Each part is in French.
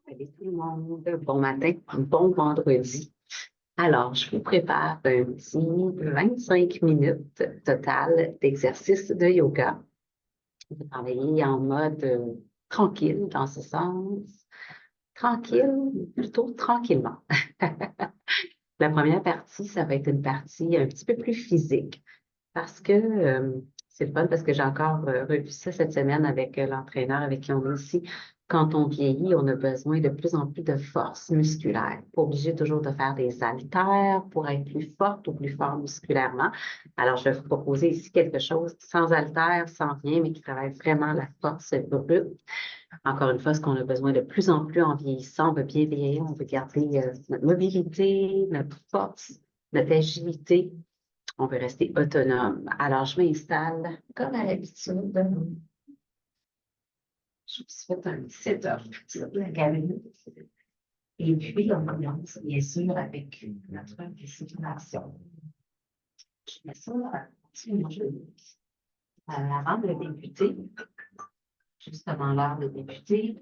Salut tout le monde, bon matin, bon vendredi. Alors, je vous prépare un petit 25 minutes total d'exercice de yoga. On va travailler en mode tranquille dans ce sens. Tranquille, plutôt tranquillement. La première partie, ça va être une partie un petit peu plus physique parce que c'est le fun parce que j'ai encore revu ça cette semaine avec l'entraîneur avec qui on est ici. Quand on vieillit, on a besoin de plus en plus de force musculaire. Pas obligé toujours de faire des haltères pour être plus forte ou plus fort musculairement. Alors, je vais vous proposer ici quelque chose sans haltères, sans rien, mais qui travaille vraiment la force brute. Encore une fois, ce qu'on a besoin de plus en plus en vieillissant, on veut bien vieillir, on veut garder notre mobilité, notre force, notre agilité. On veut rester autonome. Alors, je m'installe comme à l'habitude. Je me suis fait un petit setup sur la galerie. Et puis, on commence, bien sûr, avec notre respiration. Je mets ça sur mon genou. Avant de débuter, justement l'heure de débuter,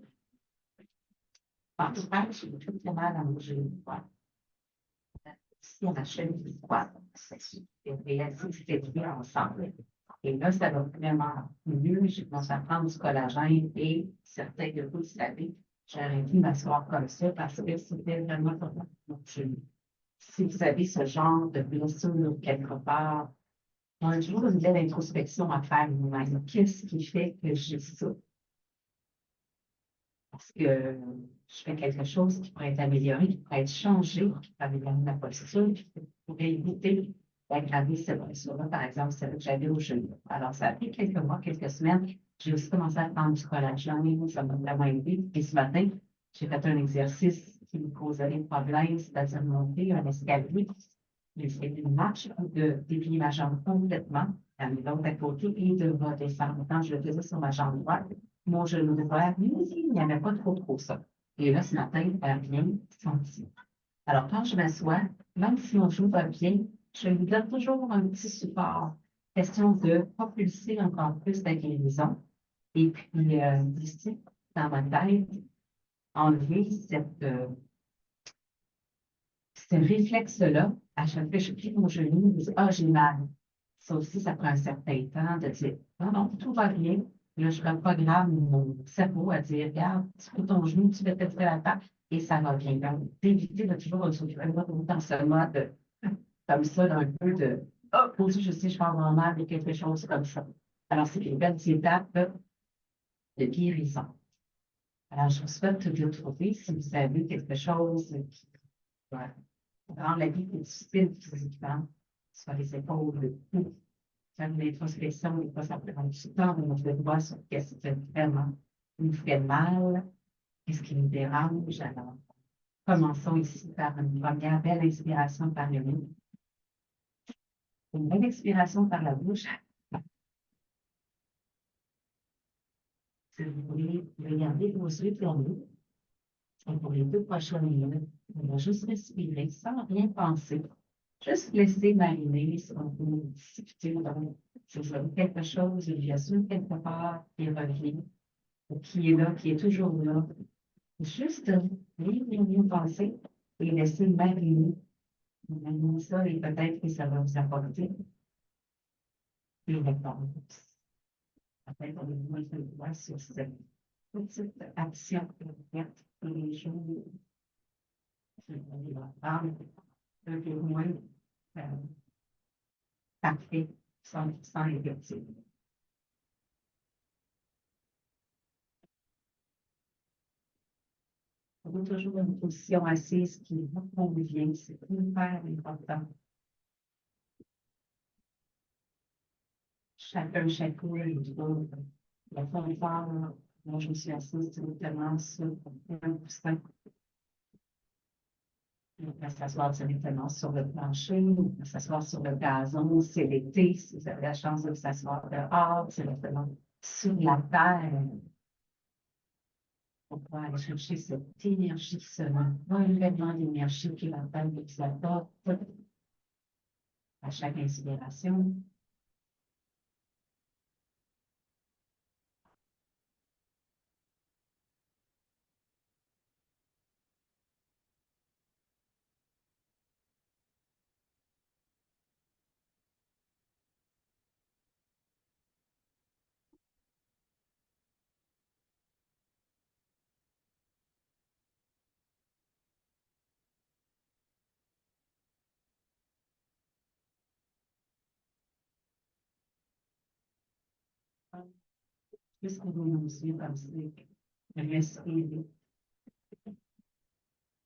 en tout cas, j'ai tout fait mal à mon genou. Voilà. Si on achète du droite, et réaliser ce qu'on fait ensemble. Et là, ça va vraiment mieux. Je commence à prendre du collagène et certains de vous le savez, j'ai arrêté de m'asseoir comme ça parce que c'était vraiment pour mon genou. Si vous avez ce genre de blessure quelque part, on a toujours une belle introspection à faire nous-mêmes. Qu'est-ce qui fait que j'ai ça? Parce que je fais quelque chose qui pourrait être amélioré, qui pourrait être changé, qui pourrait améliorer ma posture, qui pourrait éviter d'aggraver cette blessure-là, par exemple, celle que j'avais au genou. Alors, ça a pris quelques mois, quelques semaines. J'ai aussi commencé à prendre du collagène, ça m'a vraiment aidé. Et ce matin, j'ai fait un exercice qui me causait des problèmes, c'est-à-dire monter un escalier. J'ai fait une marche de déplier ma jambe complètement, à mes l'autre à côté, et de redescendre. Quand je le faisais sur ma jambe droite, mon genou droit, il n'y avait pas trop ça. Et là, ce matin, il n'a rien senti. Alors, quand je m'assois, même si mon genou va bien, je lui donne toujours un petit support. Question de propulser encore plus la guérison. Et puis, d'ici, dans ma tête, enlever ce réflexe-là, à chaque fois que je plie mon genou, je dis, ah, j'ai mal. Ça aussi, ça prend un certain temps de dire, non, non, tout va bien. Là, je reprogramme mon cerveau à dire, regarde, tu prends ton genou, tu vas te faire la table et ça va bien. Donc, d'éviter de toujours se retrouver dans ce mode comme ça, d'un peu de, oh, aussi, je sais, je vais avoir mal et quelque chose comme ça. Alors, c'est une belle étape de guérison. Alors, je vous souhaite de le trouver si vous avez quelque chose qui va rendre la vie plus difficile physiquement, soit les épaules, le cou, faire une introspection, des fois, ça peut prendre du temps, mais on se voit sur qu'est-ce qui vraiment nous fait mal, qu'est-ce qui nous dérange. Alors, commençons ici par une première belle inspiration par le nez, une belle expiration par la bouche. Si vous voulez regarder vos yeux fermés, et pour les 2 prochaines minutes, on va juste respirer sans rien penser. Juste laisser mariner si on peut discuter. Donc, si vous avez quelque chose, il y a sûr quelque part qui revient, ou qui est là, qui est toujours là. Juste rien penser et laisser mariner. Mariner ça et peut-être que ça va vous apporter une réponse. Peut-être qu'on est moins de voir sur cette petite action que vous faites tous les jours. On va prendre un peu moins euh, parfait, sans négatif. On a toujours une position assise qui vous convient, c'est hyper important. Chacun, chacun, le confort, moi je me suis assise directement sur un coussin. On peut s'asseoir directement sur le plancher, on peut s'asseoir sur le gazon, c'est l'été, si vous avez la chance de s'asseoir dehors, c'est directement sur la terre. Pour pouvoir aller chercher cette énergie, ce relèvement d'énergie qui la terre nous apporte à chaque inspiration. Juste ouvrir nos yeux comme ça. Respirer.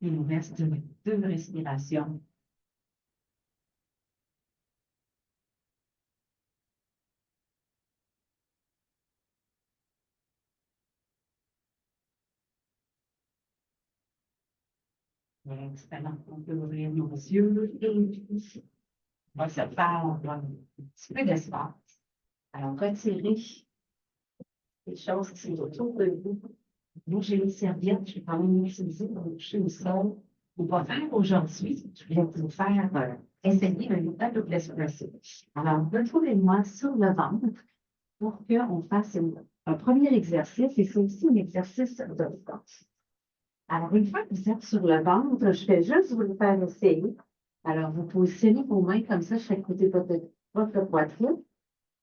Il nous reste 2 respirations. Excellent. On peut ouvrir nos yeux et on va se faire un petit peu d'espace. Alors, retirez les choses qui sont autour de vous. Bougez les serviettes, je vais quand même utiliser pour toucher au sol. On va faire aujourd'hui, je vais vous faire essayer un yoga double espresso. Alors, retrouvez-moi sur le ventre pour qu'on fasse un premier exercice et c'est aussi un exercice de force. Alors, une fois que vous êtes sur le ventre, je vais juste vous le faire essayer. Alors, vous positionnez vos mains comme ça, chaque côté de votre poitrine.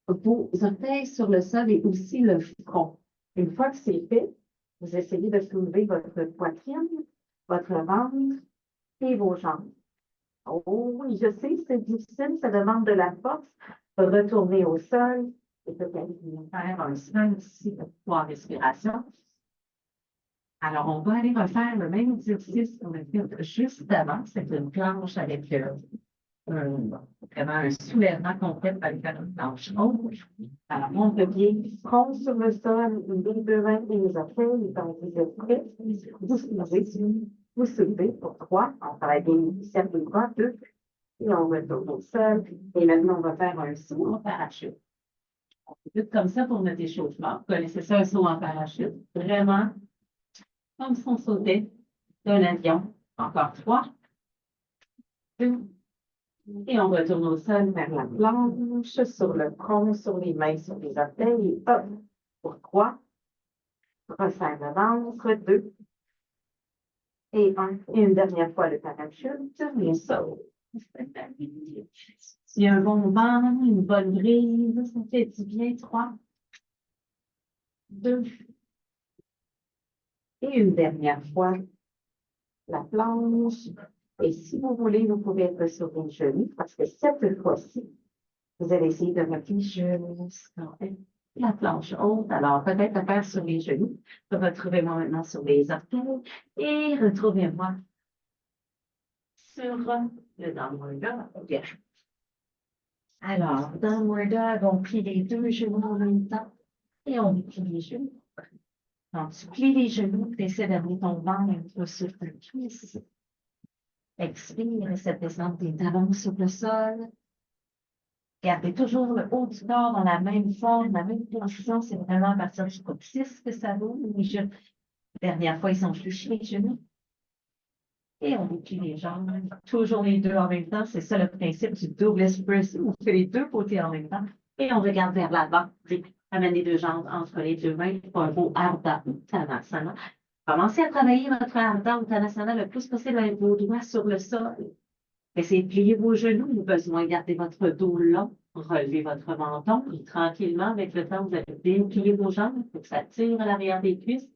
Vos orteils sur le sol et aussi le front. Une fois que c'est fait, vous essayez de soulever votre poitrine, votre ventre et vos jambes. Oh oui, je sais, c'est difficile, ça demande de la force. Retourner au sol et peut-être faire un smile ici de 3 respirations. Alors, on va aller refaire le même exercice qu'on a fait juste avant. C'est une planche avec vraiment un soulèvement complet avec une planche haute. Alors, on revient front sur le sol, les deux mains et les orteils, quand vous êtes prêts, vous soulevez pour 3. On travaille bien les cercles de bras, 2. Et on retourne au sol. Et maintenant, on va faire un saut en parachute. On fait tout comme ça pour notre échauffement. Vous connaissez ça, un saut en parachute? Vraiment, comme si on sautait d'un avion. Encore 3, 2, et on retourne au sol vers la planche, sur le front, sur les mains, sur les orteils, et hop, pour 3, resserre le ventre, 2, et 1. Et une dernière fois le parachute, le saut. Il y a un bon vent, une bonne brise, ça fait du bien, 3, 2, et une dernière fois, la planche. Et si vous voulez, vous pouvez être sur les genoux, parce que cette fois-ci, vous allez essayer de mettre les genoux sur la planche haute. Alors, peut-être à faire sur les genoux. Retrouvez-moi maintenant sur les orteils et retrouvez-moi sur le downward dog. Alors, downward dog, on plie les 2 genoux en même temps et on plie les genoux. Donc, tu plies les genoux, tu essaies d'amener ton ventre sur ta cuisse. Expire, essaie de descendre tes talons sur le sol. Gardez toujours le haut du corps dans la même forme, la même position. C'est vraiment à partir du coccyx que ça bouge. Dernière fois, ils sont fléchis les genoux. Et on plie les jambes. Toujours les 2 en même temps. C'est ça le principe du double espresso. On fait les 2 côtés en même temps. Et on regarde vers l'avant. Amène les 2 jambes entre les 2 mains pour un beau Ardha Uttanasana. Commencez à travailler votre Ardha Uttanasana le plus possible avec vos doigts sur le sol. Essayez de plier vos genoux. Vous avez besoin de garder votre dos long. Relevez votre menton. Et tranquillement, avec le temps, vous allez bien plier vos jambes pour que ça tire à l'arrière des cuisses.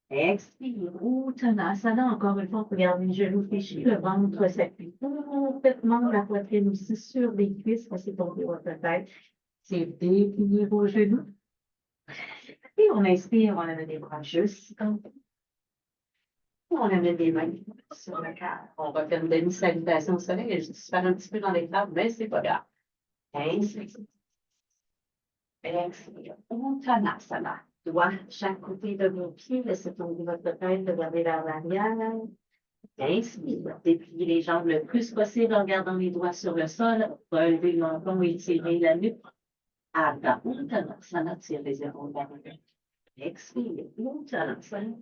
Expire. Uttanasana. Encore une fois, on peut garder les genoux fléchis. Le ventre s'appuie complètement. La poitrine aussi sur les cuisses. Laissez tomber votre tête. C'est déplier vos genoux. Et on inspire. On amène les bras juste comme ça. On amène les mains sur le cœur. On va faire une demi-salutation au soleil. Je disparaît un petit peu dans les tables, mais c'est pas grave. Inspire. Expire. Uttanasana. Doigt chaque côté de vos pieds. Laissez tomber votre tête, regardez vers l'arrière. Inspire. Dépliez les jambes le plus possible en gardant les doigts sur le sol. Relevez le menton et étirez la nuque. Ardha Uttanasana. Tire les épaules vers l'arrière. Expire. Uttanasana.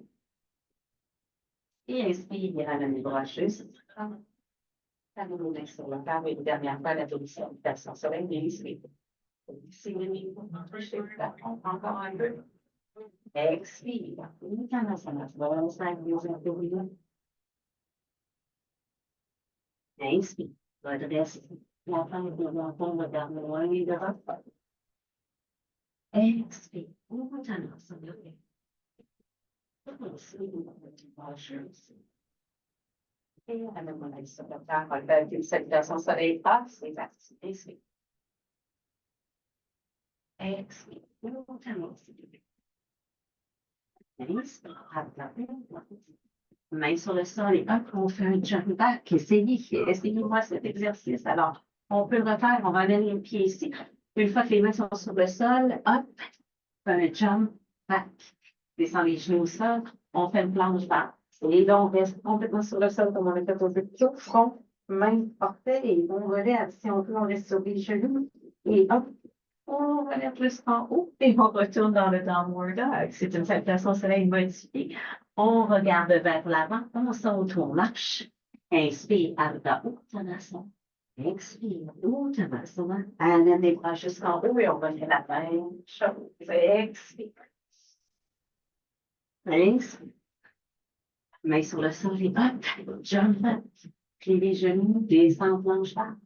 Et inspire, ramène les bras juste. Ramène les mains sur le cœur et une dernière fois la position de soleil. Inspire. Encore un peu. Expire. Uttanasana. Inspire. Redresse la tête de menton, regarde loin devant. Expire. Uttanasana. Et amène-moi sur le cœur. On va faire une salutation soleil passe. C'est parti. Inspire. Expire. Main sur le sol et hop, on fait un jump back. Essayez-moi cet exercice. Alors, on peut le refaire. On ramène les pieds ici. Une fois que les mains sont sur le sol, hop, un jump back. Descend les genoux au sol. On fait une planche basse. Et là, on reste complètement sur le sol comme on a fait au début. Front, main, orteil. Et on relève. Si on peut, on reste sur les genoux. Et hop, on relève plus en haut et on retourne dans le downward dog. C'est une salutation au soleil modifiée. On regarde vers l'avant, on saute, on marche. Inspire, Ardha Uttanasana. Expire, Uttanasana. Amène les bras jusqu'en haut et on va faire la même chose. Expire. Inspire. Main sur le sol et hop, jump up. Plie les genoux, descend planche basse.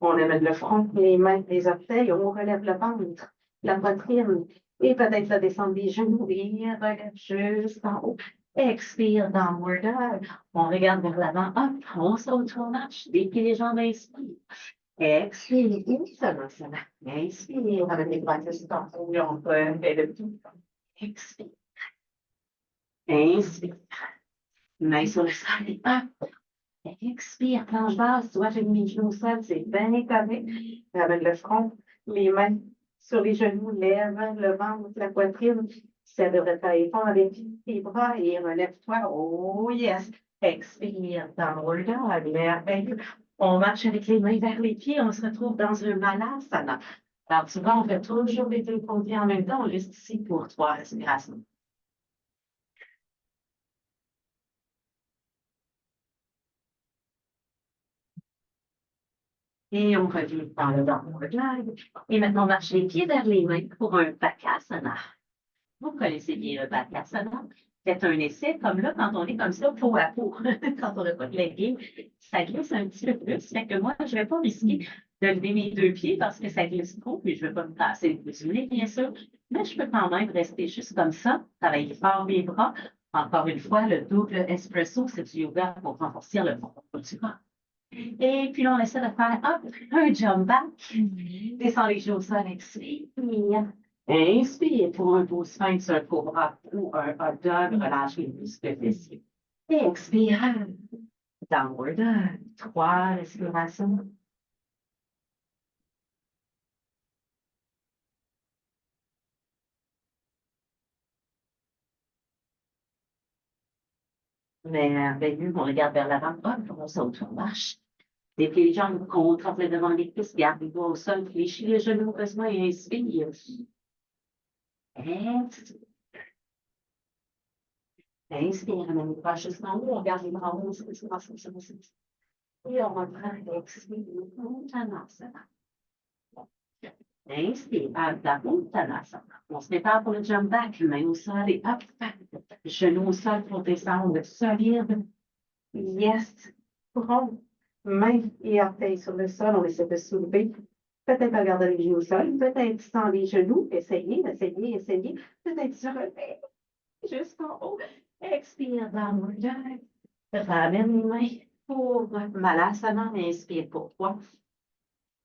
On amène le front, les mains, les orteils, on relève le ventre, la poitrine, et peut-être la descente des genoux, et relève jusqu'en haut. Expire, downward dog. On regarde vers l'avant, hop, on saute, on marche, déplie les jambes, inspire. Expire, Uttanasana. Inspire, avec les bras jusqu'en haut, on peut faire le tout. Expire. Inspire. Main sur le sol, et hop. Expire, planche basse, tu vois, j'ai mis les genoux au sol, c'est bien correct. Avec le front, les mains sur les genoux, lève le ventre, la poitrine. Ça devrait aller fort avec tes bras et relève-toi. Oh yes! Expire, downward dog, merveilleux. On marche avec les mains vers les pieds, on se retrouve dans un malasana. Alors souvent, on fait toujours les deux côtés en même temps, on reste ici pour 3 respirations. Et on revient dans le downward dog. Et maintenant, on marche les pieds vers les mains pour un bakasana. Vous connaissez bien le bakasana. Faites un essai comme là, quand on est comme ça, peau à peau, quand on n'a pas de legging, ça glisse un petit peu plus. Fait que moi, je ne vais pas risquer de lever mes 2 pieds parce que ça glisse trop, puis je ne vais pas me casser les souliers, bien sûr. Mais je peux quand même rester juste comme ça, travailler fort mes bras. Encore une fois, le double espresso, c'est du yoga pour renforcer le fond du corps. Et puis là, on essaie de faire un jump back. Descend les genoux au sol, expire. Inspire pour un beau sphinx, un cobra ou un hot dog, relâche les muscles fessiers. Expire. Downward dog. 3 respirations. Merveilleux, on regarde vers l'avant, hop, on saute, on marche. Déplie les jambes, contre devant les cuisses, garde les doigts au sol, fléchis les genoux heureusement et inspire. Expire. Inspire, amène les bras jusqu'en haut, on garde les bras hauts, et on reprend, expire, Uttanasana. Inspire, Ardha Uttanasana. On se prépare pour le jump back, main au sol et hop, genou au sol pour descendre solide. Yes. Front, main et orteil sur le sol, on essaie de soulever. Peut-être en gardant les genoux au sol, peut-être sans les genoux. Essayez. Peut-être se relever jusqu'en haut. Expire, downward dog. Ramène les mains pour Malasana. Inspire pour 3.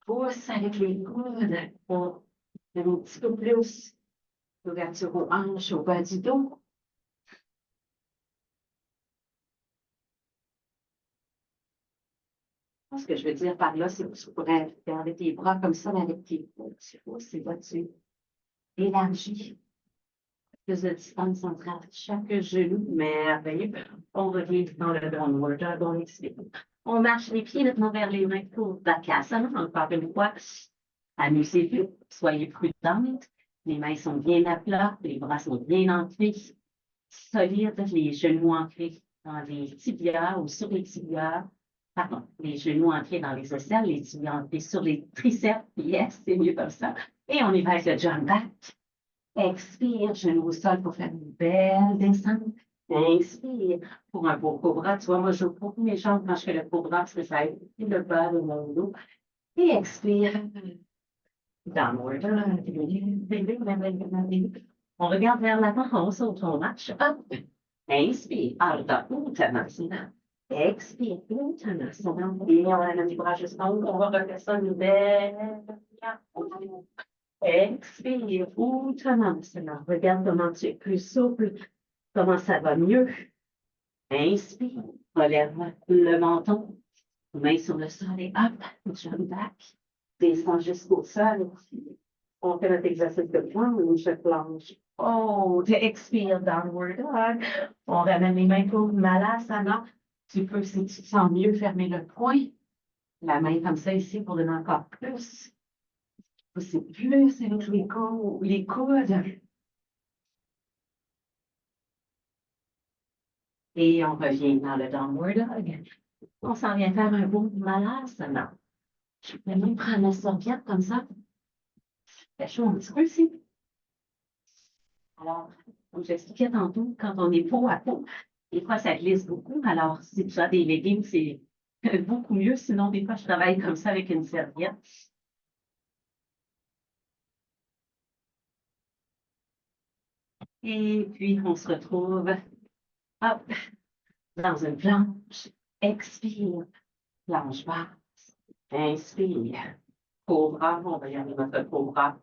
Pousse avec les coudes pour un petit peu plus d'ouverture aux hanches, au bas du dos. Ce que je veux dire par là, c'est que tu pourrais garder tes bras comme ça, mais avec tes pouces et là, tu élargis plus de distance entre chaque genou. Merveilleux. On revient dans le downward dog, on expire. On marche les pieds maintenant vers les mains pour Bakasana. Encore une fois, amusez-vous, soyez prudentes. Les mains sont bien à plat, les bras sont bien ancrés, solides, les genoux ancrés dans les tibias ou sur les tibias. Pardon, les genoux ancrés dans les aisselles, les tibias ancrés sur les triceps. Yes, c'est mieux comme ça. Et on est vers le jump back. Expire, genoux au sol pour faire une belle descente. Inspire pour un beau cobra. Tu vois, moi, je beaucoup mes jambes quand je fais le cobra parce que ça aide le bas de mon dos. Et expire. Downward dog. On regarde vers l'avant, on saute, on marche. Hop. Inspire. Ardha Uttanasana. Expire. Uttanasana. Et on a les bras jusqu'en haut. On va refaire ça une belle. Expire. Ouh, là. Regarde comment tu es plus souple, comment ça va mieux. Inspire. Relève le menton. Main sur le sol et hop, jump back. Descends jusqu'au sol. On fait notre exercice de planche, planche. Oh, tu expires, downward dog. On ramène les mains pour Malasana. Tu peux, si tu te sens mieux, fermer le poing. La main comme ça ici pour donner encore plus. Pousser plus avec les coudes. Et on revient dans le downward dog. On s'en vient faire un beau Malasana. Je vais même prendre la serviette comme ça. Fait chaud un petit peu ici. Alors, comme j'expliquais tantôt, quand on est peau à peau, des fois, ça glisse beaucoup. Alors, si tu as des leggings, c'est beaucoup mieux. Sinon, des fois, je travaille comme ça avec une serviette. Et puis, on se retrouve, hop, dans une planche. Expire, planche basse. Inspire. Cobra, on va y aller notre cobra.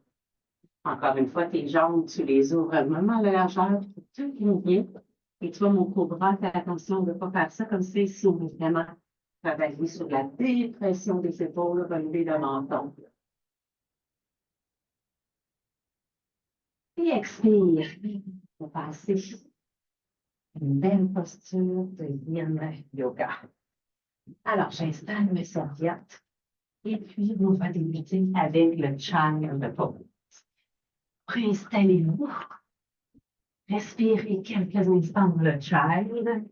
Encore une fois, tes jambes, tu les ouvres vraiment à la largeur pour tout bien. Et tu vois, mon cobra, fais attention de ne pas faire ça comme ça si on veut vraiment travailler sur la dépression des épaules, relever le menton. Et expire. On va passer une belle posture de yin yoga. Alors, j'installe mes serviettes et puis on va débuter avec le chang pose. Préinstallez-vous. Respirez quelques instants dans le child.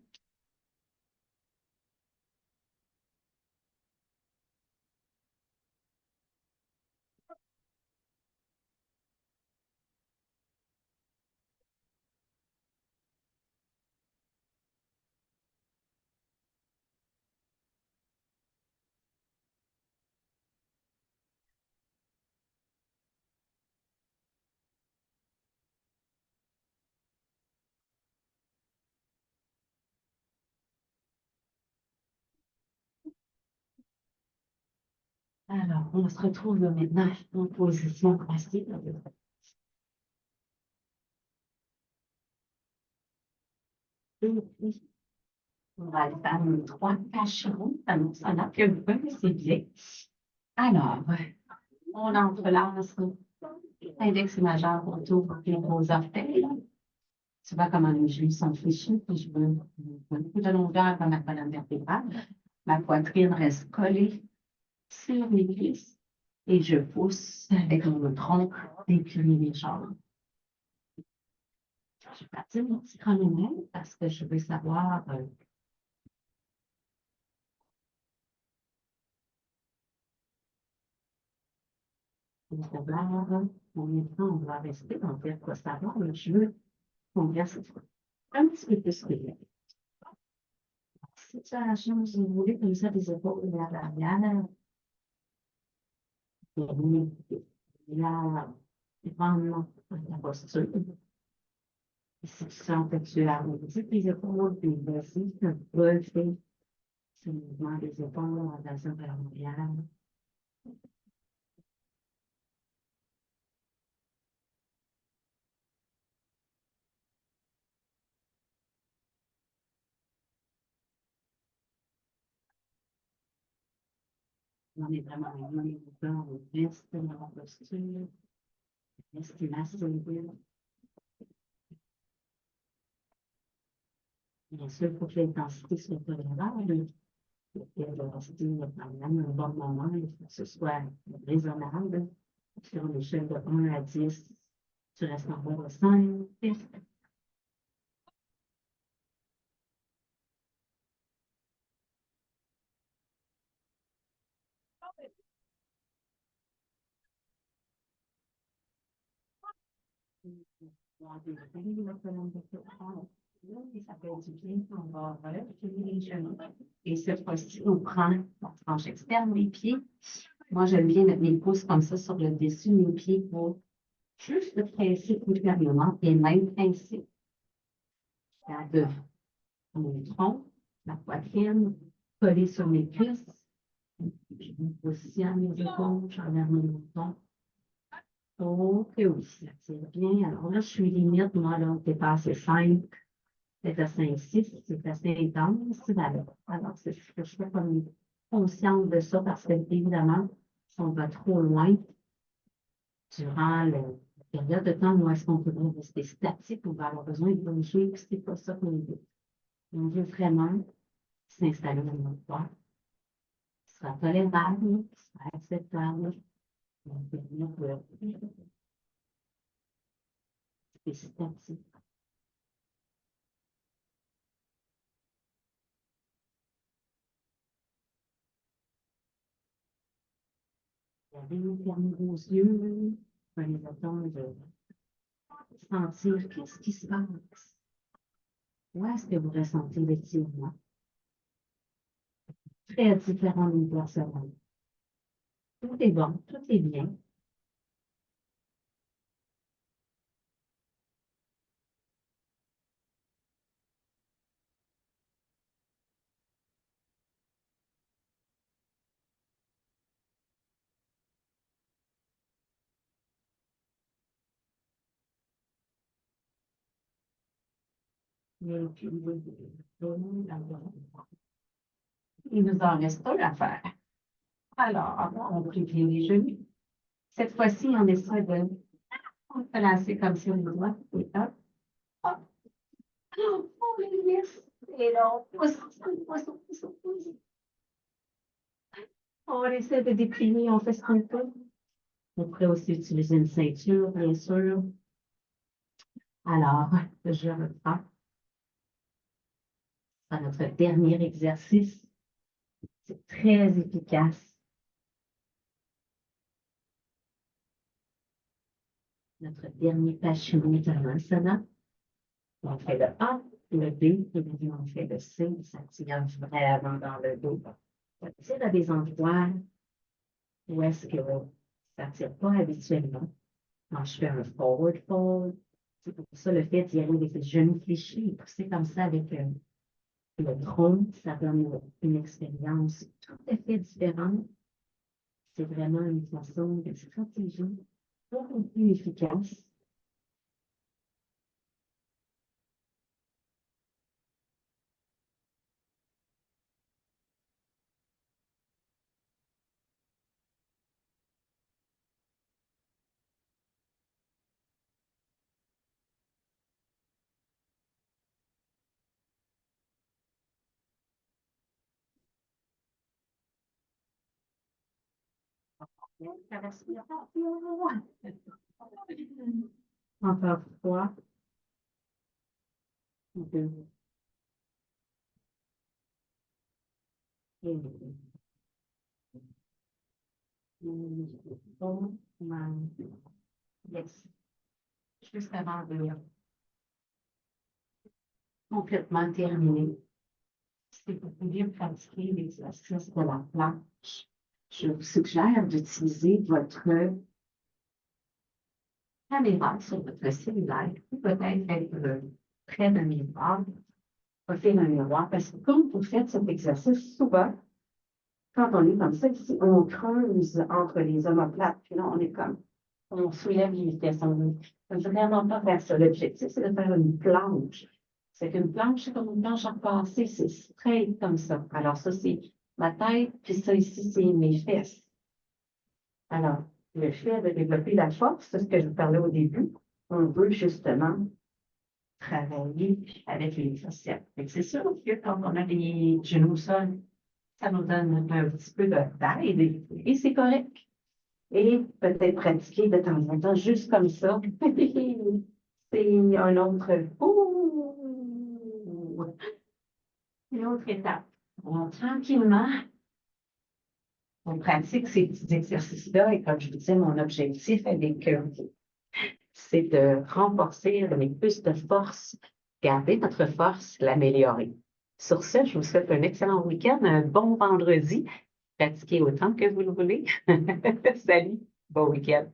Alors, on se retrouve maintenant en position assise. Et puis, on va aller faire nos 3 cachements. Ça n'a que peu, mais c'est bien. Alors, on entrelace l'index majeur autour des gros orteils. Tu vois comment les genoux sont fléchis, puis je veux beaucoup de longueur dans ma colonne vertébrale. Ma poitrine reste collée sur mes cuisses et je pousse avec mon tronc incliné les jambes. Je vais partir mon petit chronomètre parce que je veux savoir combien de temps on va rester. On va quoi savoir, mais je veux qu'on reste un petit peu plus relax. Si tu as la chance de rouler comme ça des épaules vers l'arrière, là, vraiment la posture. Et si tu sens que tu as tes épaules, puis vas-y, tu peux faire ce mouvement des épaules en faisant vers l'arrière. On est vraiment dans on reste dans la posture, reste massé. Bien sûr, il faut que l'intensité soit tolérable. Et de rester quand même un bon moment, il faut que ce soit raisonnable. Sur une échelle de 1 à 10, tu restes en bas de 5. Ça fait du bien, on va relever les genoux. Et cette fois-ci, on prend la tranche externe des pieds. Moi, j'aime bien mettre mes pouces comme ça sur le dessus de mes pieds pour juste le presser ultérieurement et même pincer la de mon tronc, la poitrine, coller sur mes cuisses. Je me positionne mes épaules, j'enlève mon menton. Ok, oui, ça tire bien. Alors là, je suis limite, moi, là, t'es passé 5, c'est à 5, 6, c'est assez intense. Alors, c'est ce que je fais comme conscience de ça parce que, évidemment, si on va trop loin durant la période de temps où est-ce qu'on peut rester statique, on va avoir besoin de bouger, puis c'est pas ça qu'on veut. On veut vraiment s'installer dans notre corps, qui sera tolérable, qui sera acceptable. On peut venir rester statique. Fermer vos yeux, prenez le temps de sentir qu'est-ce qui se passe. Où est-ce que vous ressentez l'étirement? Très différent d'une personne à l'autre. Tout est bon, tout est bien. Et puis, il nous en reste un à faire. Alors, on plie les genoux. Cette fois-ci, on essaie de placer comme sur le doigt. Et hop, hop, on les laisse. Et là, on pousse, on pousse, on pousse, on pousse. On essaie de déplier, on fait ce qu'on peut. On pourrait aussi utiliser une ceinture, bien sûr. Alors, je reprends à notre dernier exercice. C'est très efficace. Notre dernier Paschimottanasana. On fait le A, le B, et puis on fait le C. Ça tire vraiment dans le dos. Ça tire à des endroits où est-ce que ça ne tire pas habituellement. Quand je fais un forward fold, c'est pour ça le fait d'y aller avec les genoux fléchis et pousser comme ça avec le tronc, ça donne une expérience tout à fait différente. C'est vraiment une façon de stratégie beaucoup plus efficace. Encore 3, 2, et yes. Juste avant de complètement terminer, si vous pouviez pratiquer l'exercice de la planche, je vous suggère d'utiliser votre caméra sur votre cellulaire ou peut-être être près d'un miroir, offrir un miroir, parce que quand vous faites cet exercice, souvent, quand on est comme ça, ici, on creuse entre les omoplates, puis là, on est comme, on soulève les fesses, on ne veut vraiment pas faire ça. L'objectif, c'est de faire une planche. C'est qu'une planche, c'est comme une planche à repasser, c'est straight comme ça. Alors, ça, c'est ma tête, puis ça, ici, c'est mes fesses. Alors, le fait de développer la force, c'est ce que je vous parlais au début, on veut justement travailler avec les fascias. C'est sûr que quand on a les genoux au sol, ça nous donne un petit peu d'aide et c'est correct. Et peut-être pratiquer de temps en temps juste comme ça. C'est un autre une autre étape. Bon, tranquillement, on pratique ces petits exercices-là et comme je vous disais, mon objectif avec c'est de renforcer avec plus de force, garder notre force, l'améliorer. Sur ce, je vous souhaite un excellent week-end, un bon vendredi. Pratiquez autant que vous le voulez. Salut, bon week-end.